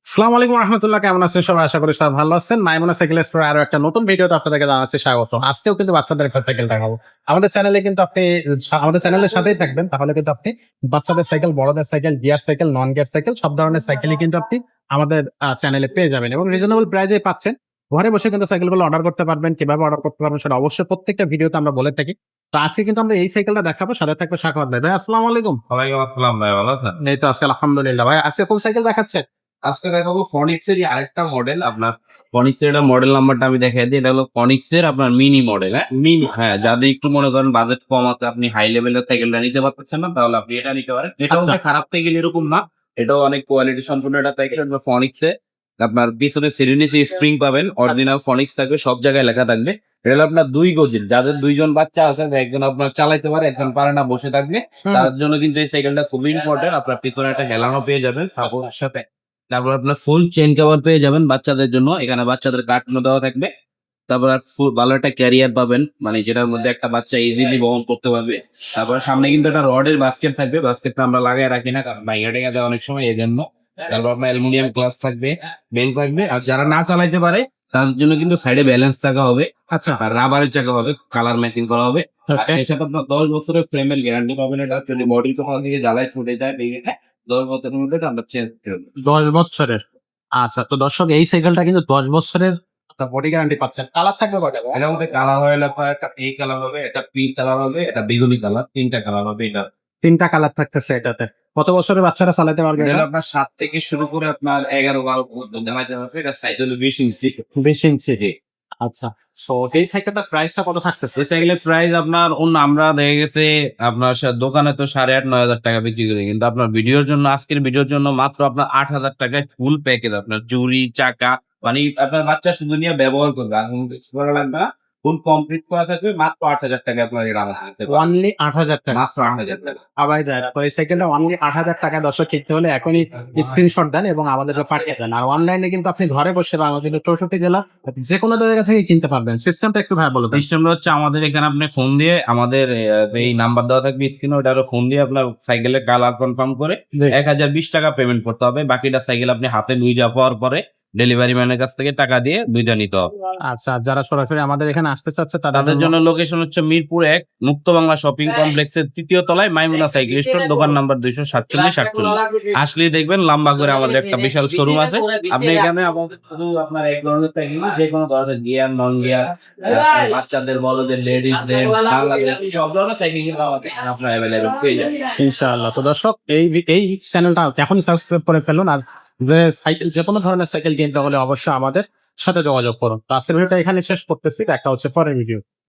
আসসালামু আলাইকুম রহমতুল্লাহ, কেমন আছেন সবাই? আশা করি সবাই ভালো আছেন। মাইমুনা সাইকেল স্টোরে আরো একটা নতুন ভিডিওতে আপনাদেরকে জানাচ্ছি স্বাগত। আজকেও কিন্তু বাচ্চাদের একটা সাইকেল দেখাবো। আমাদের চ্যানেলে কিন্তু আপনি আমাদের চ্যানেলের সাথেই থাকবেন, তাহলে কিন্তু আপনি বাচ্চাদের সাইকেল, বড়দের cycle, gear cycle, non gear cycle সব ধরনের সাইকেলই কিন্তু আপনি আমাদের চ্যানেলে পেয়ে যাবেন এবং রিজনেবল প্রাইসে পাচ্ছেন। ঘরে বসে কিন্তু সাইকেলগুলো অর্ডার করতে পারবেন। কিভাবে অর্ডার করতে পারবেন সেটা অবশ্যই প্রত্যেকটা ভিডিওতে আমরা বলে থাকি। তো আজকে কিন্তু আমরা এই সাইকেলটা দেখাবো, সাথে থাকবে সাখাওয়াত ভাই। ভাই আসসালামু আলাইকুম। ওয়ালাইকুম আসসালাম ভাই, ভালো আছেন? এই তো আছি আলহামদুলিল্লাহ। ভাই আজকে কোন সাইকেল দেখাচ্ছেন? আজকে দেখাবো ফনিক্স এর আরেকটা মডেল। আপনার ফনিক্স এর মডেল নাম্বারটা আমি দেখাই দিই। এটা হলো ফনিক্স এর আপনার মিনি মডেল। হ্যাঁ, মিনি। হ্যাঁ, যাদের একটু মনে করেন বাজেট কম আছে, আপনি হাই লেভেলের সাইকেলটা নিতে পারতেছেন না, তাহলে আপনি এটা নিতে পারেন। এটাও আচ্ছা। খারাপ সাইকেল এরকম না, এটাও অনেক কোয়ালিটি সম্পূর্ণ একটা সাইকেল। ফনিক্স এ আপনার পিছনে সিরিনিসি স্প্রিং পাবেন, অরিজিনাল ফনিক্স থাকবে, সব জায়গায় লেখা থাকবে। এটা হলো আপনার দুই গজির, যাদের দুইজন বাচ্চা আছে, একজন আপনার চালাইতে পারে, একজন পারে না, বসে থাকবে, তার জন্য কিন্তু এই সাইকেলটা খুবই ইম্পর্টেন্ট। আপনার পিছনে একটা হেলানো পেয়ে যাবেন সাপোর্টের সাথে। তারপর আপনার ফুল চেন কভার পেয়ে যাবেন বাচ্চাদের জন্য, এখানে বাচ্চাদের কার্টুনও দেওয়া থাকবে। তারপর আর ভালো একটা ক্যারিয়ার পাবেন, মানে যেটার মধ্যে একটা বাচ্চা ইজিলি বহন করতে পারবে। তারপর সামনে কিন্তু একটা রডের বাস্কেট থাকবে, বাস্কেটটা আমরা লাগাই রাখি না, কারণ বাইরে টেঙ্গা দেয় অনেক সময়, এই জন্য। তারপর আপনার অ্যালুমিনিয়াম গ্লাস থাকবে, বেল থাকবে। আর যারা না চালাইতে পারে তার জন্য কিন্তু সাইডে ব্যালেন্স থাকা হবে। আচ্ছা। আর রাবারের চাকা হবে, কালার ম্যাচিং করা হবে। আর সেই সাথে আপনার 10 বছরের ফ্রেমের গ্যারান্টি পাবেন। এটা যদি বডি সকাল থেকে জ্বালায় ছুটে যায়, ভেঙে যায়, 10 বছরের মধ্যে আমরা চেঞ্জ করে দেবো। 10 বছরের। আচ্ছা, তো দর্শক এই সাইকেলটা কিন্তু 10 বছরের বডি গ্যারান্টি পাচ্ছেন। কালার থাকবে কয়টা ভাই? এটার মধ্যে কালার হয়ে আপনার একটা এই কালার হবে, একটা পিঙ্ক কালার হবে, একটা বেগুনি কালার, তিনটা কালার হবে এটা। 3টা কালার থাকতেছে এটাতে। কত বছরের বাচ্চারা চালাতে পারবে এটা এটা? হলো আপনার 7 থেকে শুরু করে আপনার 11-12 পর্যন্ত জানাইতে হবে। এটা সাইজ হলো 20 ইঞ্চি। 20 ইঞ্চি। জি। আচ্ছা। সো এই সাইকেলটার প্রাইসটা কত থাকতেছে? এই সাইকেলের প্রাইস আপনার অন্য আমরা দেখে গেছে আপনার দোকানে তো 8,500-9,000 টাকা বিক্রি করি, কিন্তু আপনার ভিডিওর জন্য, আজকের ভিডিওর জন্য মাত্র আপনার 8,000 টাকায় ফুল প্যাকেজ, আপনার জুড়ি চাকা, মানে আপনার বাচ্চা শুধু নিয়ে ব্যবহার করবে, আর কোনো কিছু করা লাগবে না। ফুল কমপ্লিট করা থাকবে, মাত্র 8,000 টাকা আপনার এটা আমাদের কাছে পাবেন। অনলি 8,000 টাকা। মাত্র 8,000 টাকা। আবার যায় তো এই সাইকেলটা অনলি 8,000 টাকা দর্শক কিনতে হলে এখনই স্ক্রিনশট দেন এবং আমাদেরকে পাঠিয়ে দেন। আর অনলাইনে কিন্তু আপনি ঘরে বসে বাংলাদেশের 64 জেলা যে কোনো জায়গা থেকে কিনতে পারবেন। সিস্টেমটা একটু ভাই বলো তো। সিস্টেমটা হচ্ছে আমাদের এখানে আপনি ফোন দিয়ে আমাদের এই নাম্বার দেওয়া থাকবে স্ক্রিনে, ওটারও ফোন দিয়ে আপনার সাইকেলের কালার কনফার্ম করে জি। 1,020 টাকা পেমেন্ট করতে হবে। বাকিটা সাইকেল আপনি হাতে নিয়ে যাওয়ার পরে ডেলিভারি ম্যানের কাছ থেকে টাকা দিয়ে দুইটা নিতে হবে। আচ্ছা, আর যারা সরাসরি আমাদের এখানে আসতে চাচ্ছে তাদের জন্য লোকেশন হচ্ছে মিরপুর 1 মুক্ত বাংলা শপিং কমপ্লেক্সের 3য় তলায় মাইমুনা সাইকেল স্টোর, দোকান নাম্বার 247-48। আসলেই দেখবেন লম্বা করে আমাদের একটা বিশাল শোরুম আছে। আপনি এখানে আমাদের শুধু আপনার এক ধরনের সাইকেল না, যে কোনো ধরনের গিয়ার, নন গিয়ার, বাচ্চাদের, বড়দের, লেডিসদের, বাংলাদেশ সব ধরনের সাইকেল কিন্তু আমাদের এখানে আপনার অ্যাভেলেবল পেয়ে যাবেন। ইনশাআল্লাহ। তো দর্শক এই চ্যানেলটা এখনই সাবস্ক্রাইব করে ফেলুন। আর যে সাইকেল, যে কোনো ধরনের সাইকেল কিনতে হলে অবশ্যই আমাদের সাথে যোগাযোগ করুন। তো আজকের ভিডিওটা এখানে শেষ করতেছি, দেখা হচ্ছে পরের ভিডিও।